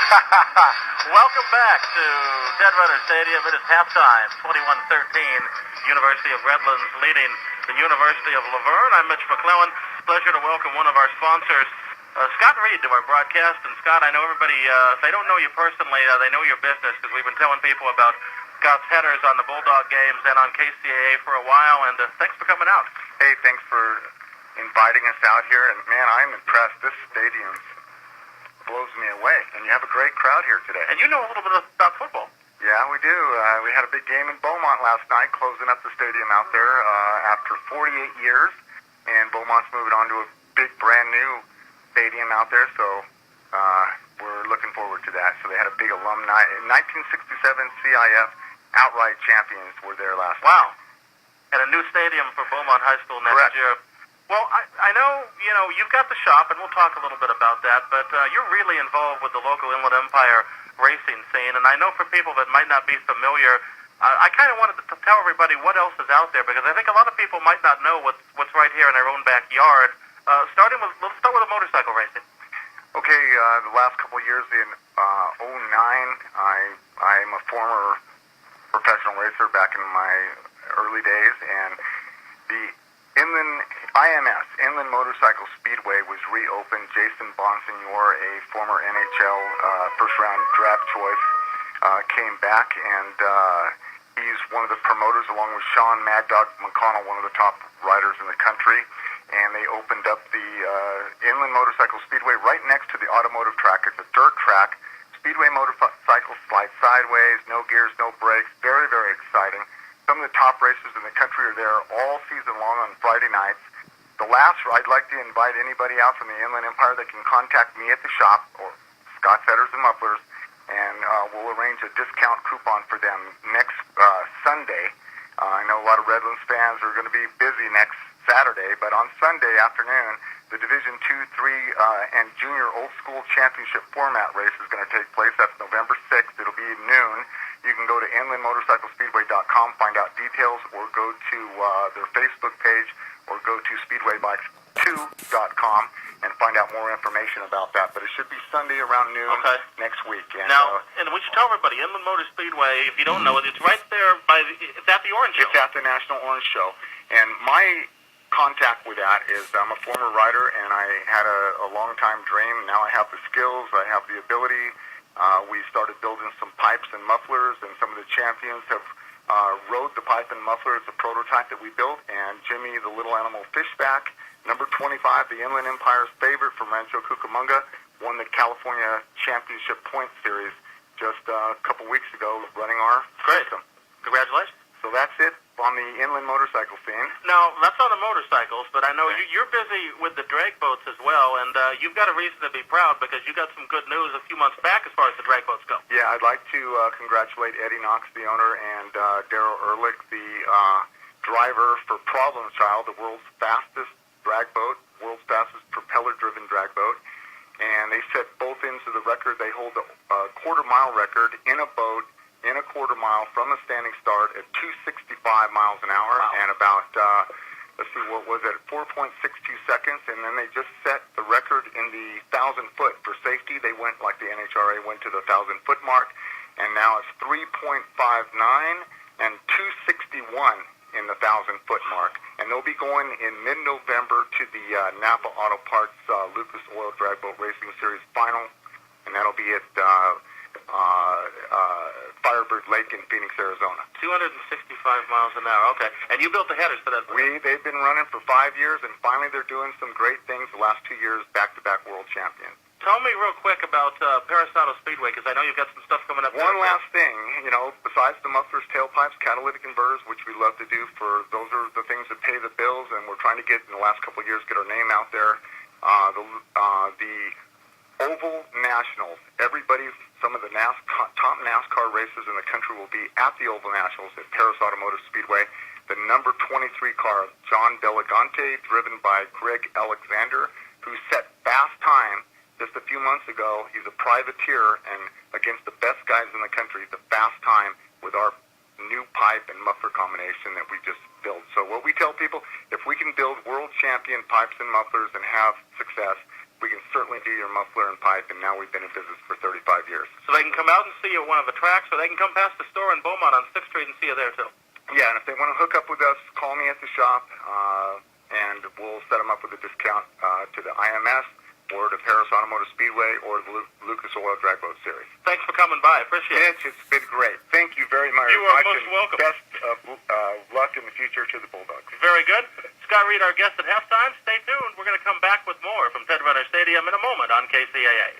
Welcome back to Dead Runner Stadium. It is halftime, 21-13. University of Redlands leading the University of La Verne. I'm Mitch McClellan. Pleasure to welcome one of our sponsors, Scott Reed, to our broadcast. And Scott, I know everybody, if they don't know you personally, they know your business, because we've been telling people about Scott's headers on the Bulldog games and on KCAA for a while. And thanks for coming out. Hey, thanks for inviting us out here. And man, I'm impressed. This stadium blows me away, and you have a great crowd here today. And you know a little bit about football. Yeah, we do. We had a big game in Beaumont last night, closing up the stadium out there after 48 years, and Beaumont's moving on to a big, brand-new stadium out there, so we're looking forward to that. So they had a big alumni. In 1967, CIF outright champions were there last night. Wow. And a new stadium for Beaumont High School next year. Well, I know, you've got the shop, and we'll talk a little bit about that, but you're really involved with the local Inland Empire racing scene, and I know for people that might not be familiar, I kind of wanted to tell everybody what else is out there, because I think a lot of people might not know what's right here in their own backyard. Let's start with the motorcycle racing. Okay, the last couple of years in 2009, I'm a former professional racer back in my early days, and the Inland Motorcycle Speedway was reopened. Jason Bonsignor, a former NHL first-round draft choice, came back, and he's one of the promoters, along with Sean Mad Dog McConnell, one of the top riders in the country. And they opened up the Inland Motorcycle Speedway right next to the automotive track. It's a dirt track. Speedway motorcycles slide sideways, no gears, no brakes. Very, very exciting. Some of the top racers in the country are there all season long on Friday nights. The last, I'd like to invite anybody out from the Inland Empire that can contact me at the shop, or Scott's Headers and Mufflers, and we'll arrange a discount coupon for them next Sunday. I know a lot of Redlands fans are going to be busy next Saturday, but on Sunday afternoon, the Division 2, 3, and Junior Old School Championship format race is going to take place. That's November 6th. It'll be noon. You can go to inlandmotorcyclespeedway.com, find out details, or go to their Facebook page, or go to speedwaybikes2.com and find out more information about that. But it should be Sunday around noon next week. And, now, and we should tell everybody, Inland Motor Speedway, if you don't know it, it's right there it's at the Orange Show. It's at the National Orange Show. And my contact with that is I'm a former rider, and I had a long-time dream. Now I have the skills, I have the ability. We started building some pipes and mufflers, and some of the champions have rode the pipe and muffler. It's a prototype that we built, and Jimmy, the little animal Fishback, number 25, the Inland Empire's favorite from Rancho Cucamonga, won the California Championship Point Series just a couple weeks ago running our system. Congratulations. So that's it on the inland motorcycle scene. Now, that's on the motorcycles, but I know you're busy with the drag boats as well, and you've got a reason to be proud, because you got some good news a few months back as far as the drag boats go. Yeah, I'd like to congratulate Eddie Knox, the owner, and Daryl Ehrlich, the driver for Problem Child, the world's fastest drag boat, world's fastest propeller-driven drag boat. And they set both ends of the record. They hold a quarter-mile record in a boat in a quarter mile from a standing start at 265 miles an hour, and about, let's see, what was it, 4.62 seconds, and then they just set the record in the 1,000-foot. For safety, they went, like the NHRA, went to the 1,000-foot mark, and now it's 3.59 and 261 in the 1,000-foot mark. And they'll be going in mid-November to the Napa Auto Parts Lucas Oil Drag Boat Racing Series Final, and that'll be at Firebird Lake in Phoenix, Arizona. 265 miles an hour, okay. And you built the headers for that? They've been running for 5 years, and finally they're doing some great things the last 2 years, back-to-back world champions. Tell me real quick about Parasado Speedway, because I know you've got some stuff coming up. One last thing, besides the mufflers, tailpipes, catalytic converters, which we love to do, those are the things that pay the bills, and we're trying to get, in the last couple of years, get our name out there. The Oval Nationals, some of the top NASCAR racers in the country will be at the Oval Nationals at Paris Automotive Speedway. The number 23 car, John Bellegante, driven by Greg Alexander, who set fast time just a few months ago. He's a privateer, and against the best guys in the country, the fast time with our new pipe and muffler combination that we just built. So what we tell people, if we can build world champion pipes and mufflers and have success, we can certainly do your muffler and pipe, and now we've been in business for 35 years. So they can come out and see you at one of the tracks, or they can come past the store in Beaumont on 6th Street and see you there, too. Yeah, and if they want to hook up with us, call me at the shop, and we'll set them up with a discount to the IMS, or to Paris Automotive Speedway, or the Lucas Oil Drag Boat Series. Thanks for coming by. Appreciate it. Mitch, it's been great. Thank you very much. You are most welcome. Best of luck in the future to the Bulldogs. Very good. Scott Reed, our guest at halftime. Stay tuned. We're going to come back with more from Ted Runner Stadium in a moment on KCAA.